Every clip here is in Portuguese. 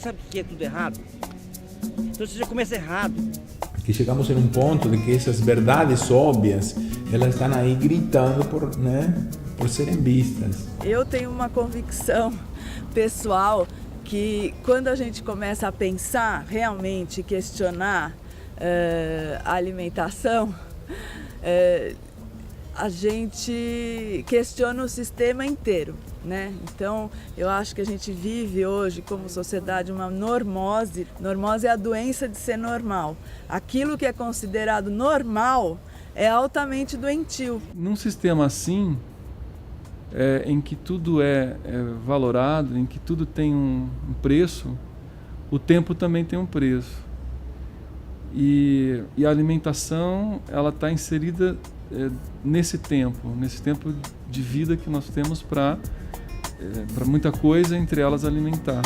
sabe que é tudo errado. Então você já começa errado. Que chegamos em um ponto de que essas verdades óbvias, elas estão aí gritando por serem vistas. Eu tenho uma convicção pessoal que quando a gente começa a pensar, realmente questionar a alimentação, a gente questiona o sistema inteiro, né? Então, eu acho que a gente vive hoje como sociedade uma normose. Normose é a doença de ser normal. Aquilo que é considerado normal é altamente doentio. Num sistema assim, em que tudo é valorado, em que tudo tem um preço, o tempo também tem um preço. E a alimentação, ela está inserida nesse tempo de vida que nós temos para muita coisa, entre elas alimentar.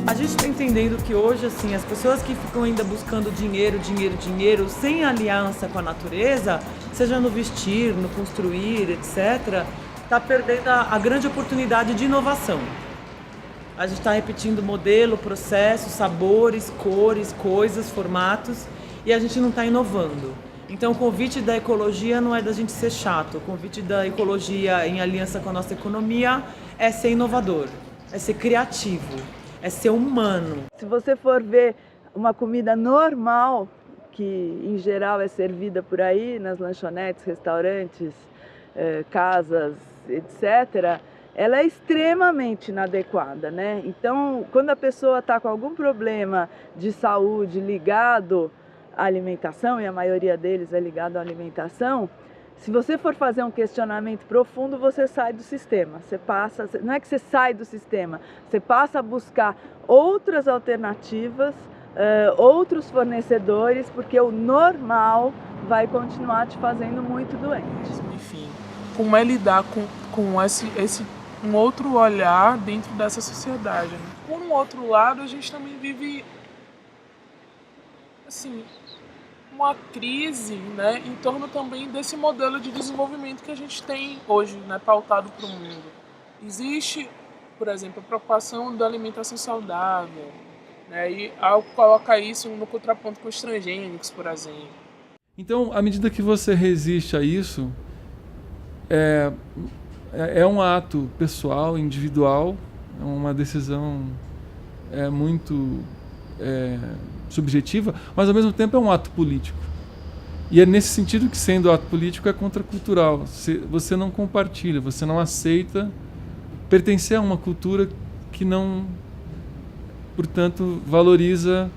A gente está entendendo que hoje, assim, as pessoas que ficam ainda buscando dinheiro, sem aliança com a natureza, seja no vestir, no construir, etc., está perdendo a grande oportunidade de inovação. A gente está repetindo modelo, processo, sabores, cores, coisas, formatos, e a gente não está inovando. Então o convite da ecologia não é da gente ser chato, o convite da ecologia em aliança com a nossa economia é ser inovador, é ser criativo, é ser humano. Se você for ver uma comida normal, que em geral é servida por aí, nas lanchonetes, restaurantes, casas, etc., ela é extremamente inadequada, né? Então, quando a pessoa está com algum problema de saúde ligado à alimentação, e a maioria deles é ligado à alimentação, se você for fazer um questionamento profundo, você sai do sistema. Você passa, não é que você sai do sistema, você passa a buscar outras alternativas, outros fornecedores, porque o normal vai continuar te fazendo muito doente. Enfim, como é lidar com esse um outro olhar dentro dessa sociedade, né? Por um outro lado, a gente também vive assim, uma crise, né, em torno também desse modelo de desenvolvimento que a gente tem hoje, né, pautado para o mundo. Existe, por exemplo, a preocupação da alimentação saudável, né, e algo coloca isso no contraponto com os transgênicos, por exemplo. Então, à medida que você resiste a isso, é um ato pessoal, individual, é uma decisão muito subjetiva, mas ao mesmo tempo é um ato político. E é nesse sentido que, sendo ato político, é contracultural. Você não compartilha, você não aceita pertencer a uma cultura que não, portanto, valoriza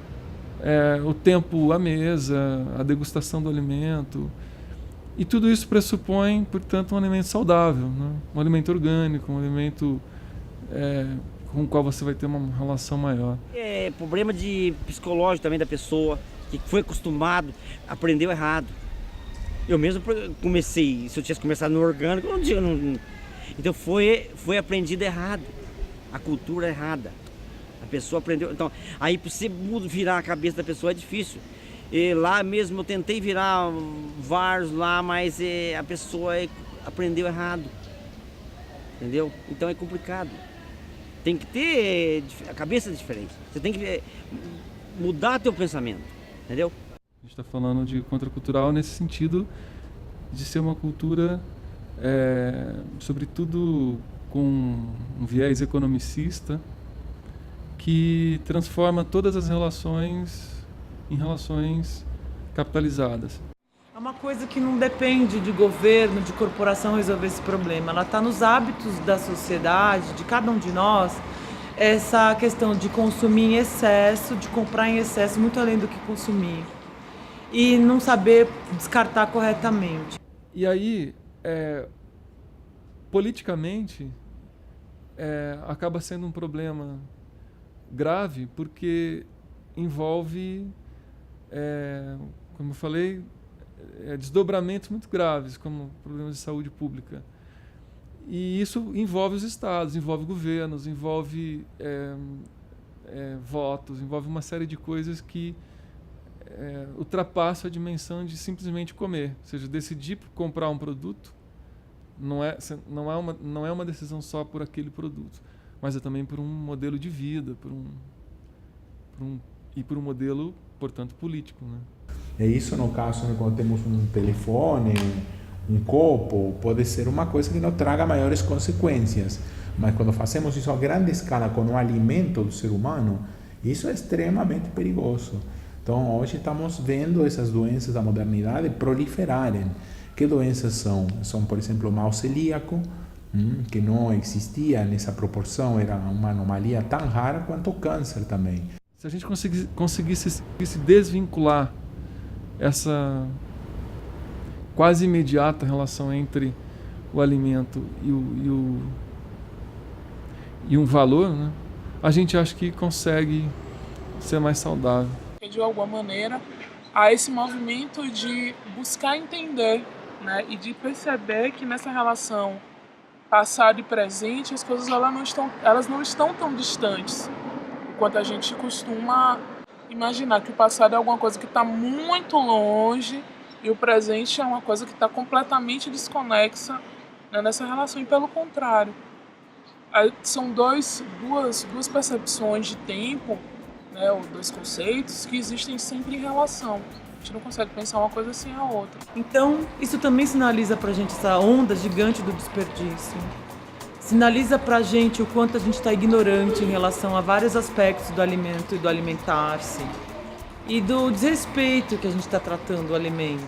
o tempo à mesa, a degustação do alimento. E tudo isso pressupõe, portanto, um alimento saudável, né? Um alimento orgânico, um alimento com o qual você vai ter uma relação maior. É problema de psicológico também da pessoa, que foi acostumado, aprendeu errado. Eu mesmo comecei, se eu tivesse começado no orgânico, então foi aprendido errado, a cultura errada. A pessoa aprendeu, então, aí para você virar a cabeça da pessoa é difícil. E lá mesmo eu tentei virar vários lá, mas a pessoa aprendeu errado, entendeu? Então é complicado. Tem que ter a cabeça diferente. Você tem que mudar teu pensamento, entendeu? A gente está falando de contracultural nesse sentido de ser uma cultura, sobretudo com um viés economicista, que transforma todas as relações em relações capitalizadas. É uma coisa que não depende de governo, de corporação resolver esse problema. Ela está nos hábitos da sociedade, de cada um de nós, essa questão de consumir em excesso, de comprar em excesso, muito além do que consumir. E não saber descartar corretamente. E aí, politicamente, acaba sendo um problema grave, porque envolve, como eu falei, desdobramentos muito graves, como problemas de saúde pública. E isso envolve os estados, envolve governos, envolve votos, envolve uma série de coisas que ultrapassam a dimensão de simplesmente comer. Ou seja, decidir comprar um produto não é uma decisão só por aquele produto, mas é também por um modelo de vida, e por um modelo, portanto, político, né? É isso no caso, né, quando temos um telefone, um copo, pode ser uma coisa que não traga maiores consequências. Mas quando fazemos isso a grande escala com o alimento do ser humano, isso é extremamente perigoso. Então, hoje estamos vendo essas doenças da modernidade proliferarem. Que doenças são? São, por exemplo, o mal celíaco, que não existia nessa proporção, era uma anomalia tão rara quanto o câncer também. Se a gente conseguisse se desvincular essa quase imediata relação entre o alimento e um valor, né, a gente acha que consegue ser mais saudável. De alguma maneira, há esse movimento de buscar entender, né, e de perceber que nessa relação passado e presente as coisas elas não estão tão distantes quanto a gente costuma imaginar, que o passado é alguma coisa que está muito longe e o presente é uma coisa que está completamente desconexa, né, nessa relação. E pelo contrário, são duas percepções de tempo, né, ou dois conceitos que existem sempre em relação. A gente não consegue pensar uma coisa sem a outra. Então, isso também sinaliza pra gente essa onda gigante do desperdício. Sinaliza pra gente o quanto a gente está ignorante em relação a vários aspectos do alimento e do alimentar-se. E do desrespeito que a gente está tratando o alimento.